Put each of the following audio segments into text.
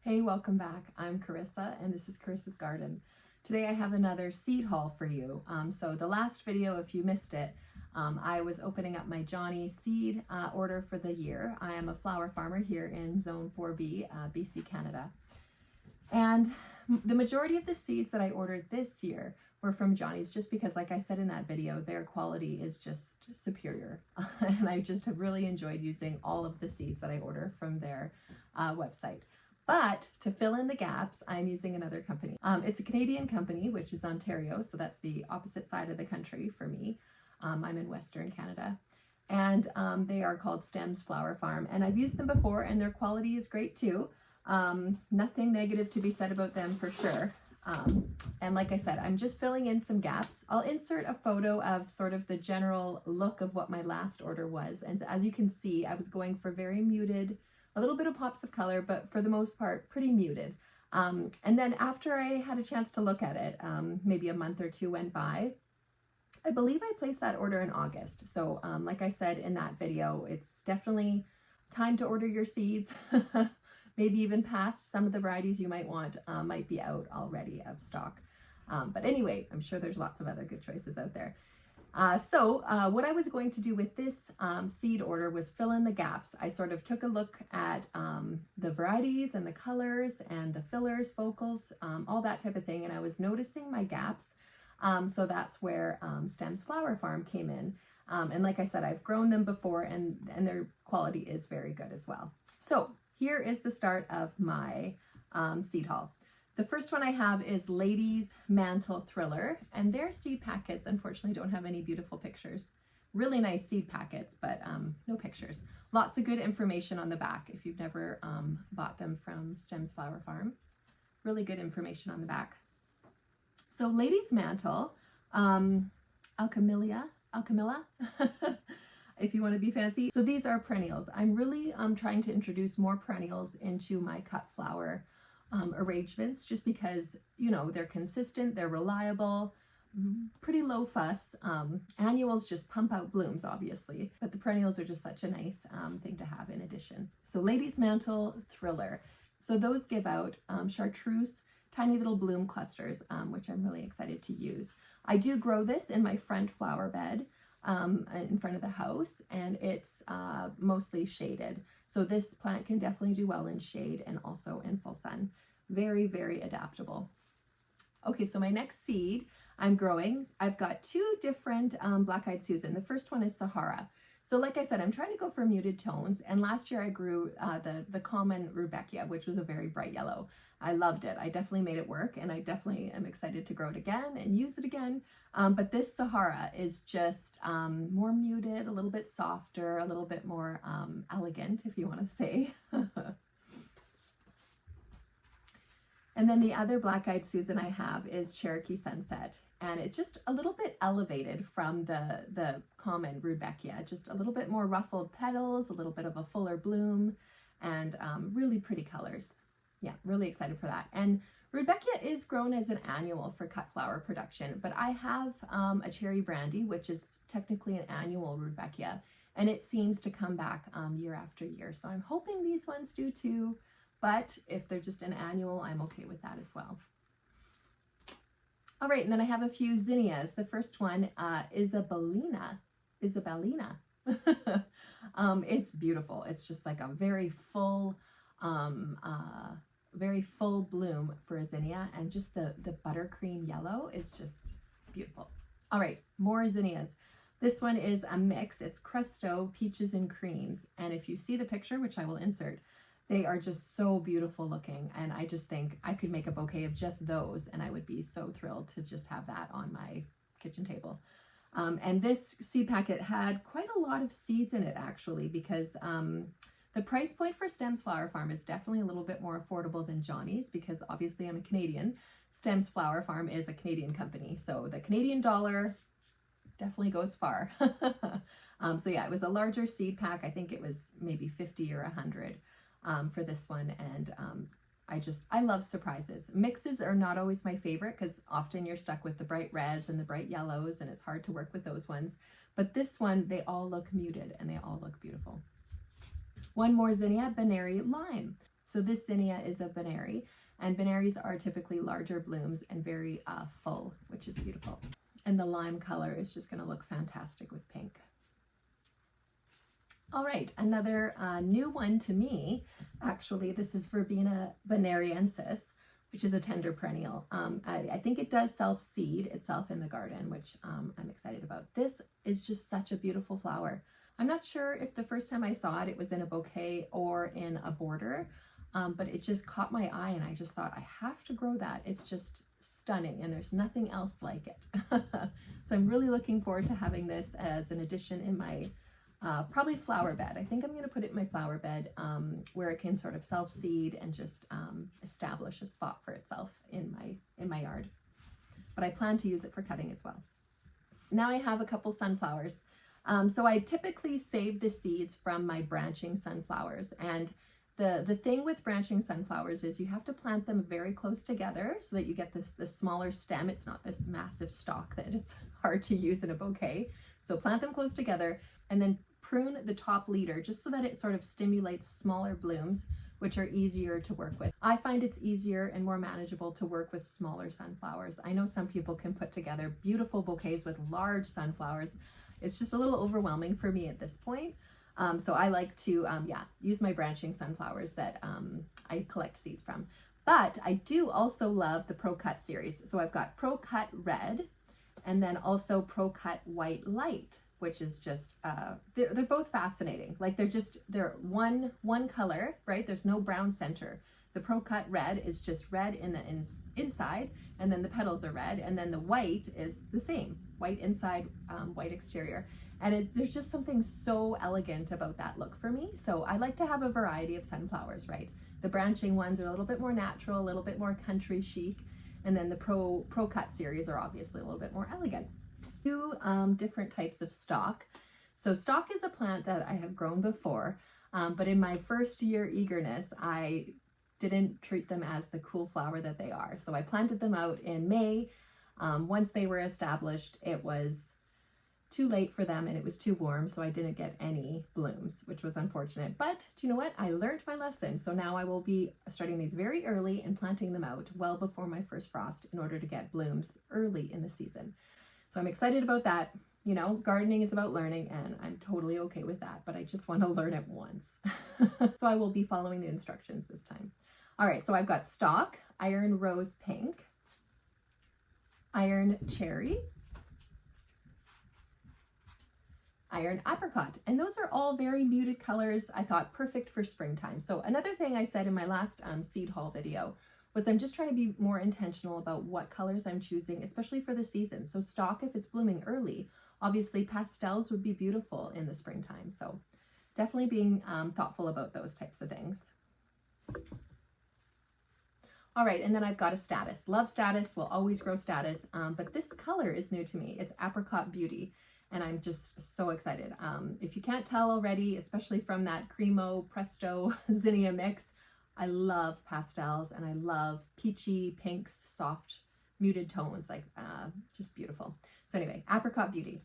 Hey, welcome back. I'm Carissa and this is Carissa's Garden. Today I have another seed haul for you. So the last video, if you missed it, I was opening up my Johnny seed order for the year. I am a flower farmer here in Zone 4B, BC, Canada. And the majority of the seeds that I ordered this year were from Johnny's, just because, like I said in that video, their quality is just superior. And I just have really enjoyed using all of the seeds that I order from their website. But to fill in the gaps, I'm using another company. It's a Canadian company, which is Ontario, so that's the opposite side of the country for me. I'm in Western Canada. And they are called Stems Flower Farm. And I've used them before, and their quality is great too. Nothing negative to be said about them for sure. And like I said, I'm just filling in some gaps. I'll insert a photo of sort of the general look of what my last order was. And as you can see, I was going for very muted, a little bit of pops of color, but for the most part, pretty muted. And then after I had a chance to look at it, maybe a month or two went by, I believe I placed that order in August. So like I said in that video, it's definitely time to order your seeds. Maybe even past. Some of the varieties you might want might be out already of stock. But anyway, I'm sure there's lots of other good choices out there. So what I was going to do with this seed order was fill in the gaps. I sort of took a look at the varieties and the colors and the fillers, focals, all that type of thing. And I was noticing my gaps. So that's where Stems Flower Farm came in. And like I said, I've grown them before and their quality is very good as well. So here is the start of my seed haul. The first one I have is Ladies Mantle Thriller, and their seed packets unfortunately don't have any beautiful pictures. Really nice seed packets, but no pictures. Lots of good information on the back if you've never bought them from Stems Flower Farm. Really good information on the back. So Ladies Mantle, Alchemilla, if you want to be fancy. So these are perennials. I'm really trying to introduce more perennials into my cut flower arrangements, just because, you know, they're consistent, they're reliable, pretty low fuss. Annuals just pump out blooms, obviously, but the perennials are just such a nice thing to have in addition. So Ladies Mantle Thriller. So those give out chartreuse, tiny little bloom clusters, which I'm really excited to use. I do grow this in my front flower bed in front of the house, and it's mostly shaded. So this plant can definitely do well in shade and also in full sun. Very, very adaptable. Okay, so my next seed I'm growing, I've got two different Black-Eyed Susan. The first one is Sahara. So like I said, I'm trying to go for muted tones, and last year I grew the common Rudbeckia, which was a very bright yellow. I loved it. I definitely made it work, and I definitely am excited to grow it again and use it again. But this Sahara is just more muted, a little bit softer, a little bit more elegant, if you want to say. And then the other Black-Eyed Susan I have is Cherokee Sunset, and it's just a little bit elevated from the common Rudbeckia, just a little bit more ruffled petals, a little bit of a fuller bloom, and really pretty colors. Yeah, really excited for that. And Rudbeckia is grown as an annual for cut flower production, but I have a cherry brandy, which is technically an annual Rudbeckia, and it seems to come back year after year. So I'm hoping these ones do too. But if they're just an annual, I'm okay with that as well. All right, and then I have a few zinnias. The first one, Isabellina. It's beautiful. It's just like a very full bloom for a zinnia, and just the buttercream yellow is just beautiful. All right, more zinnias. This one is a mix. It's Cresto Peaches and Creams, and if you see the picture, which I will insert, they are just so beautiful looking, and I just think I could make a bouquet of just those, and I would be so thrilled to just have that on my kitchen table. And this seed packet had quite a lot of seeds in it, actually, because the price point for Stems Flower Farm is definitely a little bit more affordable than Johnny's, because obviously I'm a Canadian. Stems Flower Farm is a Canadian company, so the Canadian dollar definitely goes far. So yeah, it was a larger seed pack. I think it was maybe 50 or 100. For this one, and I love surprises. Mixes are not always my favorite, because often you're stuck with the bright reds and the bright yellows, and it's hard to work with those ones. But this one, they all look muted and they all look beautiful. One more Zenia Baner Lime. So this zinnia is a Baneri, and Baneris are typically larger blooms and very full, which is beautiful. And the lime color is just going to look fantastic with pink. All right, another new one to me, actually, this is Verbina Baneriensis, which is a tender perennial. I think it does self-seed itself in the garden, which I'm excited about. This is just such a beautiful flower. I'm not sure if the first time I saw it, it was in a bouquet or in a border, but it just caught my eye and I just thought, I have to grow that. It's just stunning and there's nothing else like it. So I'm really looking forward to having this as an addition in my probably flower bed. I think I'm going to put it in my flower bed where it can sort of self-seed and just establish a spot for itself in my yard. But I plan to use it for cutting as well. Now I have a couple sunflowers. So I typically save the seeds from my branching sunflowers, and the thing with branching sunflowers is you have to plant them very close together so that you get this smaller stem. It's not this massive stalk that it's hard to use in a bouquet. So plant them close together and then prune the top leader just so that it sort of stimulates smaller blooms, which are easier to work with. I find it's easier and more manageable to work with smaller sunflowers. I know some people can put together beautiful bouquets with large sunflowers. It's just a little overwhelming for me at this point. So I like to, use my branching sunflowers that I collect seeds from. But I do also love the Procut series. So I've got Procut Red and then also Procut White Light, which is just, they're both fascinating. Like they're one color, right? There's no brown center. The Procut Red is just red in the inside, and then the petals are red, and then the white is the same, white inside, white exterior. And there's just something so elegant about that look for me. So I like to have a variety of sunflowers, right? The branching ones are a little bit more natural, a little bit more country chic, and then the Procut series are obviously a little bit more elegant. Two different types of stock. So stock is a plant that I have grown before, but in my first year eagerness, I didn't treat them as the cool flower that they are. So I planted them out in May. Once they were established, it was too late for them and it was too warm, so I didn't get any blooms, which was unfortunate. But do you know what? I learned my lesson. So now I will be starting these very early and planting them out well before my first frost in order to get blooms early in the season. So I'm excited about that. You know, gardening is about learning and I'm totally okay with that, but I just want to learn it once. So I will be following the instructions this time. All right, so I've got stock, iron rose pink, iron cherry, iron apricot, and those are all very muted colors. I thought perfect for springtime. So another thing I said in my last seed haul video was I'm just trying to be more intentional about what colors I'm choosing, especially for the season. So stock, if it's blooming early, obviously pastels would be beautiful in the springtime. So definitely being thoughtful about those types of things. All right, and then I've got a status. Love status, will always grow status, but this color is new to me. It's Apricot Beauty, and I'm just so excited. If you can't tell already, especially from that Cremo Presto Zinnia mix, I love pastels and I love peachy pinks, soft muted tones, like just beautiful. So anyway, Apricot Beauty.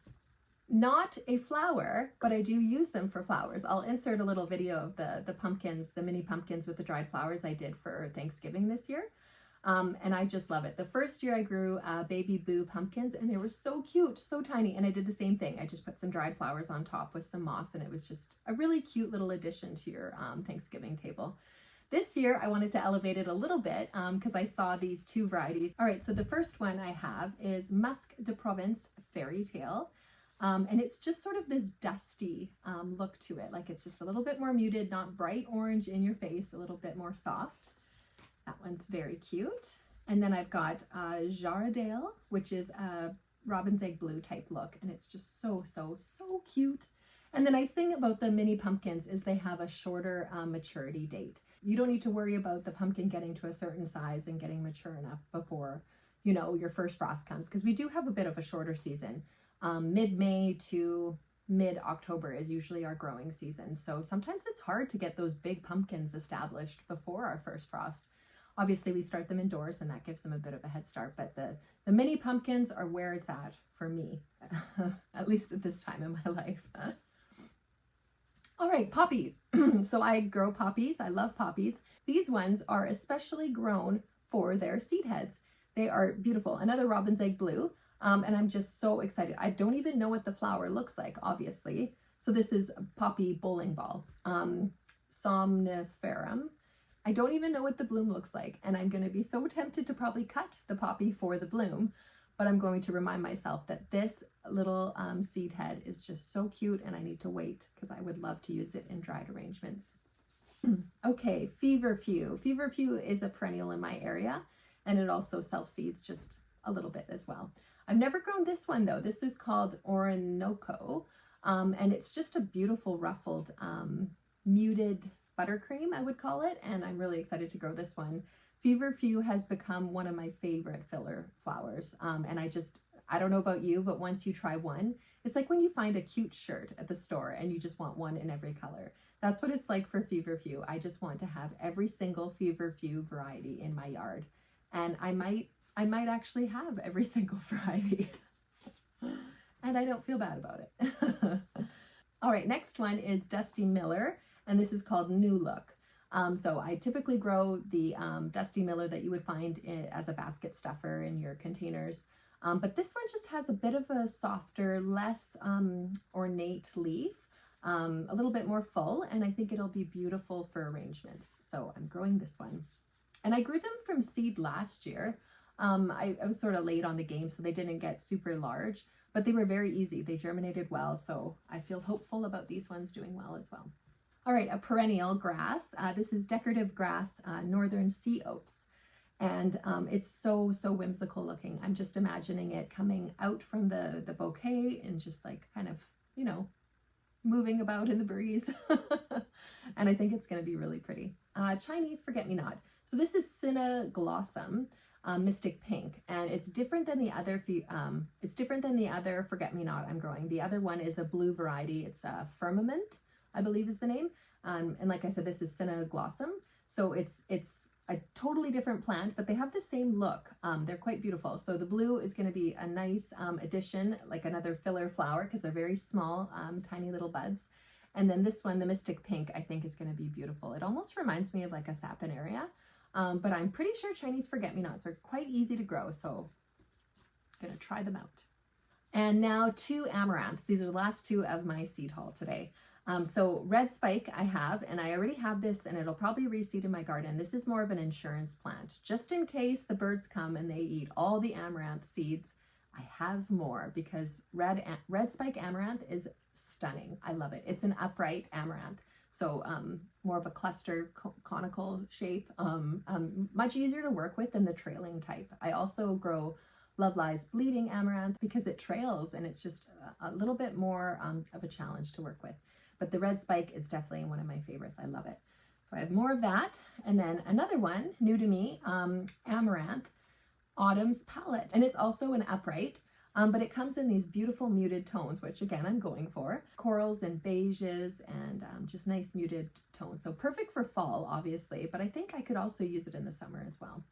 Not a flower, but I do use them for flowers. I'll insert a little video of the pumpkins, the mini pumpkins with the dried flowers I did for Thanksgiving this year. And I just love it. The first year I grew baby boo pumpkins and they were so cute, so tiny. And I did the same thing. I just put some dried flowers on top with some moss and it was just a really cute little addition to your Thanksgiving table. This year I wanted to elevate it a little bit because I saw these two varieties. All right, so the first one I have is Musc de Provence Fairy Tale. And it's just sort of this dusty look to it. Like it's just a little bit more muted, not bright orange in your face, a little bit more soft. That one's very cute. And then I've got Jarelle, which is a robin's egg blue type look. And it's just so, so, so cute. And the nice thing about the mini pumpkins is they have a shorter maturity date. You don't need to worry about the pumpkin getting to a certain size and getting mature enough before, you know, your first frost comes. Because we do have a bit of a shorter season. Mid-May to mid-October is usually our growing season. So sometimes it's hard to get those big pumpkins established before our first frost. Obviously we start them indoors and that gives them a bit of a head start, but the mini pumpkins are where it's at for me, at least at this time in my life. All right, poppies. So I grow poppies. I love poppies. These ones are especially grown for their seed heads. They are beautiful. Another robin's egg blue. And I'm just so excited. I don't even know what the flower looks like, obviously. So this is poppy bowling ball, somniferum. I don't even know what the bloom looks like. And I'm going to be so tempted to probably cut the poppy for the bloom. But I'm going to remind myself that this little seed head is just so cute, and I need to wait because I would love to use it in dried arrangements. Okay, Feverfew. Feverfew is a perennial in my area, and it also self-seeds just a little bit as well. I've never grown this one though. This is called Orinoco, and it's just a beautiful ruffled muted buttercream, I would call it, and I'm really excited to grow this one. Feverfew has become one of my favorite filler flowers, and I don't know about you, but once you try one, it's like when you find a cute shirt at the store and you just want one in every color. That's what it's like for Feverfew. I just want to have every single Feverfew variety in my yard, and I might actually have every single variety, and I don't feel bad about it. All right, next one is Dusty Miller, and this is called New Look. So I typically grow the Dusty Miller that you would find as a basket stuffer in your containers. But this one just has a bit of a softer, less ornate leaf, a little bit more full, and I think it'll be beautiful for arrangements. So I'm growing this one. And I grew them from seed last year. I was sort of late on the game, so they didn't get super large, but they were very easy. They germinated well, so I feel hopeful about these ones doing well as well. All right, a perennial grass. This is decorative grass, northern sea oats. And it's so whimsical looking. I'm just imagining it coming out from the bouquet and just like kind of, you know, moving about in the breeze. And I think it's going to be really pretty. Chinese forget-me-not. So this is Cinna Glossum, Mystic Pink, and it's different than the other forget-me-not I'm growing. The other one is a blue variety. It's Firmament, I believe is the name. And like I said, this is Cinna Glossum. So it's a totally different plant, but they have the same look. They're quite beautiful. So the blue is going to be a nice addition, like another filler flower, because they're very small, tiny little buds. And then this one, the Mystic Pink, I think is going to be beautiful. It almost reminds me of like a sapinaria, but I'm pretty sure Chinese forget-me-nots are quite easy to grow, so I'm going to try them out. And now 2 amaranths. These are the last 2 of my seed haul today. So red spike I have, and I already have this, and it'll probably reseed in my garden. This is more of an insurance plant. Just in case the birds come and they eat all the amaranth seeds, I have more, because red spike amaranth is stunning. I love it. It's an upright amaranth. So more of a cluster conical shape, much easier to work with than the trailing type. I also grow Love Lies Bleeding Amaranth because it trails, and it's just a little bit more of a challenge to work with. But the red spike is definitely one of my favorites. I love it. So I have more of that. And then another one, new to me, Amaranth, Autumn's Palette. And it's also an upright, but it comes in these beautiful muted tones, which again, I'm going for. Corals and beiges and just nice muted tones. So perfect for fall, obviously, but I think I could also use it in the summer as well.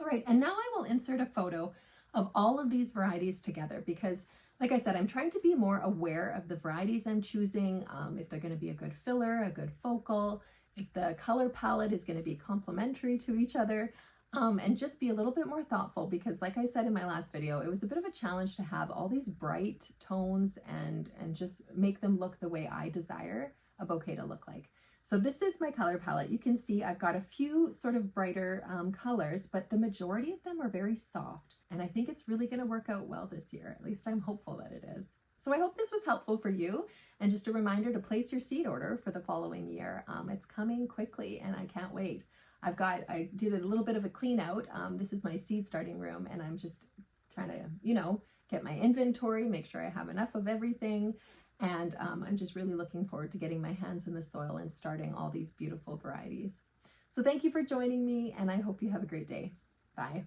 All right, and now I will insert a photo of all of these varieties together because, like I said, I'm trying to be more aware of the varieties I'm choosing, if they're going to be a good filler, a good focal, if the color palette is going to be complementary to each other, and just be a little bit more thoughtful because, like I said in my last video, it was a bit of a challenge to have all these bright tones and just make them look the way I desire a bouquet to look like. So this is my color palette. You can see I've got a few sort of brighter colors, but the majority of them are very soft. And I think it's really going to work out well this year. At least I'm hopeful that it is. So I hope this was helpful for you. And just a reminder to place your seed order for the following year. It's coming quickly and I can't wait. I did a little bit of a clean out. This is my seed starting room and I'm just trying to, you know, get my inventory, make sure I have enough of everything. And I'm just really looking forward to getting my hands in the soil and starting all these beautiful varieties. So thank you for joining me and I hope you have a great day. Bye.